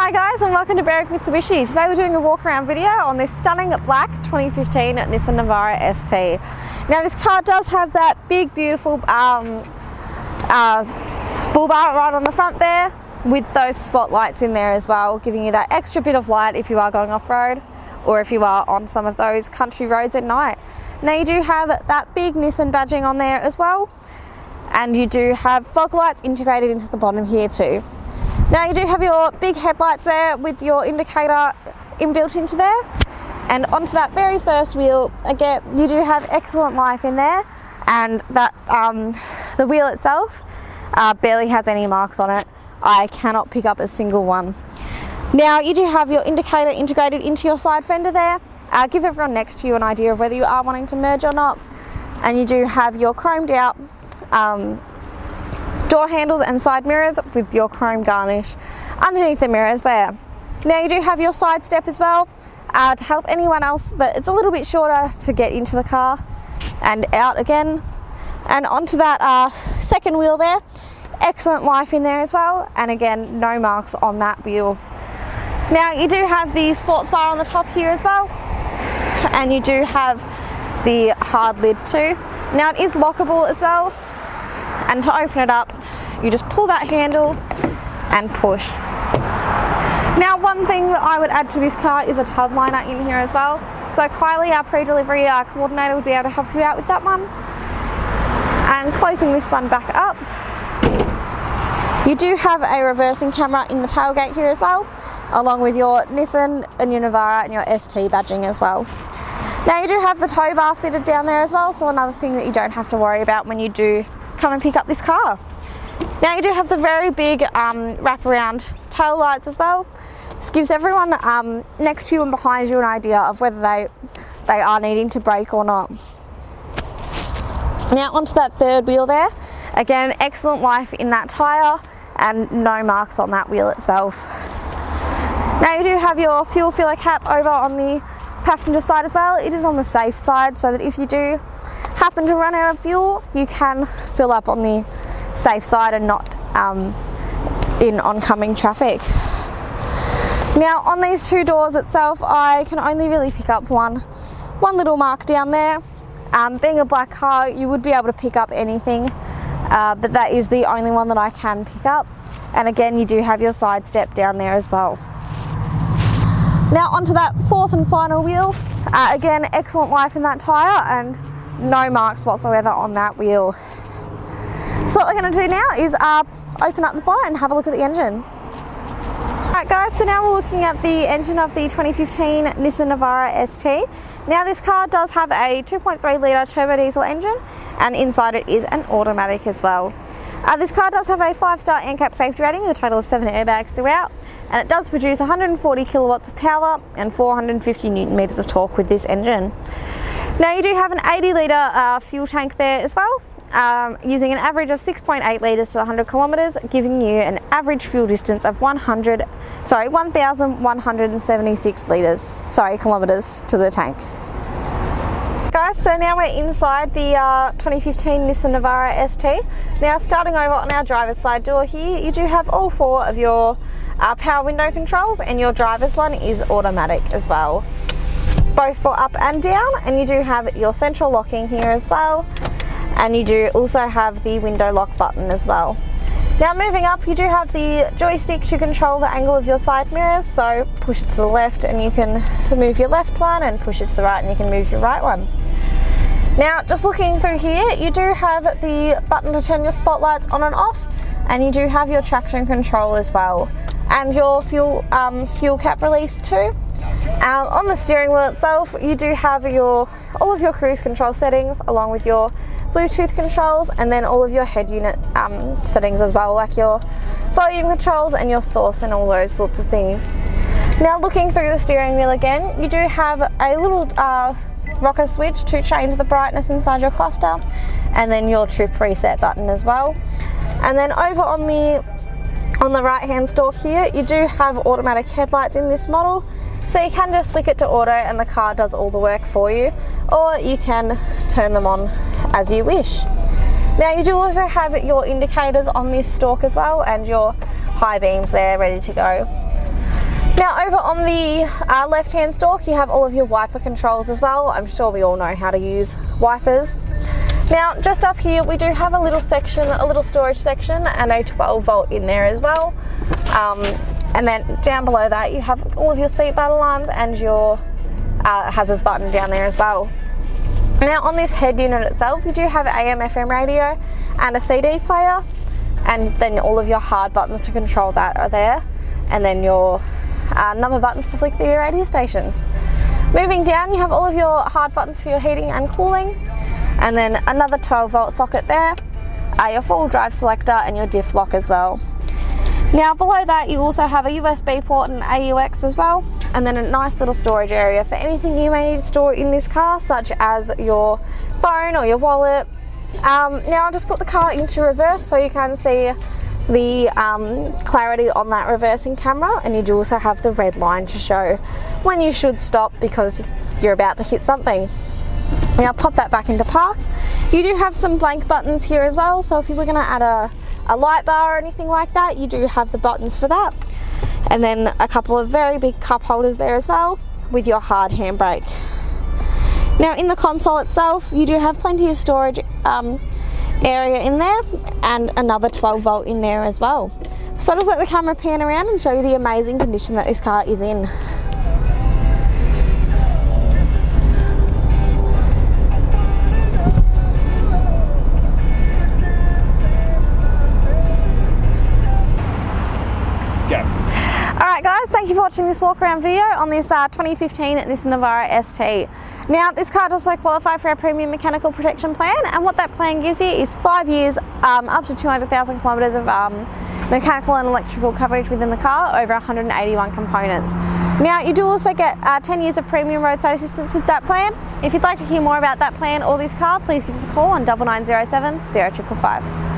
Hi guys, and welcome to Berwick Mitsubishi. Today we're doing a walk around video on this stunning black 2015 Nissan Navara ST. Now this car does have that big beautiful bull bar right on the front there with those spotlights in there as well, giving you that extra bit of light if you are going off-road or if you are on some of those country roads at night. Now you do have that big Nissan badging on there as well, and you do have fog lights integrated into the bottom here too. Now you do have your big headlights there with your indicator inbuilt into there, and onto that very first wheel again you do have excellent life in there, and that the wheel itself barely has any marks on it. I cannot pick up a single one. Now you do have your indicator integrated into your side fender there. Give everyone next to you an idea of whether you are wanting to merge or not, and you do have your chromed out door handles and side mirrors with your chrome garnish underneath the mirrors there. Now you do have your side step as well to help anyone else that it's a little bit shorter to get into the car and out again. And onto that second wheel there, excellent life in there as well, and again no marks on that wheel. Now you do have the sports bar on the top here as well, and you do have the hard lid too. Now it is lockable as well, and to open it up you just pull that handle and push. Now one thing that I would add to this car is a tub liner in here as well, so Kylie, our pre-delivery coordinator, would be able to help you out with that one. And closing this one back up, you do have a reversing camera in the tailgate here as well, along with your Nissan and your Navara and your ST badging as well. Now you do have the tow bar fitted down there as well, so another thing that you don't have to worry about when you do come and pick up this car. Now you do have the very big wraparound tail lights as well. This gives everyone next to you and behind you an idea of whether they are needing to brake or not. Now onto that third wheel there, again excellent life in that tyre and no marks on that wheel itself. Now you do have your fuel filler cap over on the passenger side as well. It is on the safe side, so that if you do happen to run out of fuel, you can fill up on the safe side and not in oncoming traffic. Now on these two doors itself, I can only really pick up one little mark down there. Being a black car, you would be able to pick up anything, but that is the only one that I can pick up. And again, you do have your side step down there as well. Now onto that fourth and final wheel, again excellent life in that tyre and no marks whatsoever on that wheel. So what we're going to do now is open up the bonnet and have a look at the engine. Alright guys, so now we're looking at the engine of the 2015 Nissan Navara ST. Now this car does have a 2.3 litre turbo diesel engine, and inside it is an automatic as well. This car does have a 5-star NCAP safety rating with a total of 7 airbags throughout, and it does produce 140 kilowatts of power and 450 newton meters of torque with this engine. Now you do have an 80 litre fuel tank there as well, using an average of 6.8 litres to 100 kilometres, giving you an average fuel distance of 1,176 kilometres to the tank. Guys, so now we're inside the 2015 Nissan Navara ST. Now starting over on our driver's side door here, you do have all 4 of your power window controls, and your driver's one is automatic as well, both for up and down, and you do have your central locking here as well, and you do also have the window lock button as well. Now moving up, you do have the joystick to control the angle of your side mirrors, so push it to the left and you can move your left one, and push it to the right and you can move your right one. Now just looking through here, you do have the button to turn your spotlights on and off, and you do have your traction control as well, and your fuel cap release too. On the steering wheel itself, you do have all of your cruise control settings, along with your Bluetooth controls, and then all of your head unit settings as well, like your volume controls and your source and all those sorts of things. Now looking through the steering wheel again, you do have a little rocker switch to change the brightness inside your cluster, and then your trip reset button as well. And then over on the right hand stalk here, you do have automatic headlights in this model, so you can just flick it to auto and the car does all the work for you, or you can turn them on as you wish. Now you do also have your indicators on this stalk as well, and your high beams there ready to go. Now over on the left hand stalk you have all of your wiper controls as well. I'm sure we all know how to use wipers. Now just up here we do have a little section, a little storage section, and a 12 volt in there as well. And then down below that you have all of your seatbelt alarms and your hazards button down there as well. Now on this head unit itself you do have AM FM radio and a CD player, and then all of your hard buttons to control that are there, and then your number buttons to flick through your radio stations. Moving down you have all of your hard buttons for your heating and cooling, and then another 12 volt socket there, your full drive selector and your diff lock as well. Now below that you also have a USB port and AUX as well, and then a nice little storage area for anything you may need to store in this car, such as your phone or your wallet. Now I'll just put the car into reverse so you can see the clarity on that reversing camera, and you do also have the red line to show when you should stop because you're about to hit something. Now pop that back into park. You do have some blank buttons here as well, so if you were going to add a light bar or anything like that, you do have the buttons for that. And then a couple of very big cup holders there as well with your hard handbrake. Now in the console itself you do have plenty of storage area in there, and another 12 volt in there as well. So I'll just let the camera pan around and show you the amazing condition that this car is in. Alright guys, thank you for watching this walk around video on this 2015 Nissan Navara ST. Now this car does also qualify for our premium mechanical protection plan, and what that plan gives you is 5 years, up to 200,000 kilometres of mechanical and electrical coverage within the car, over 181 components. Now you do also get 10 years of premium roadside assistance with that plan. If you'd like to hear more about that plan or this car, please give us a call on 9907 0555.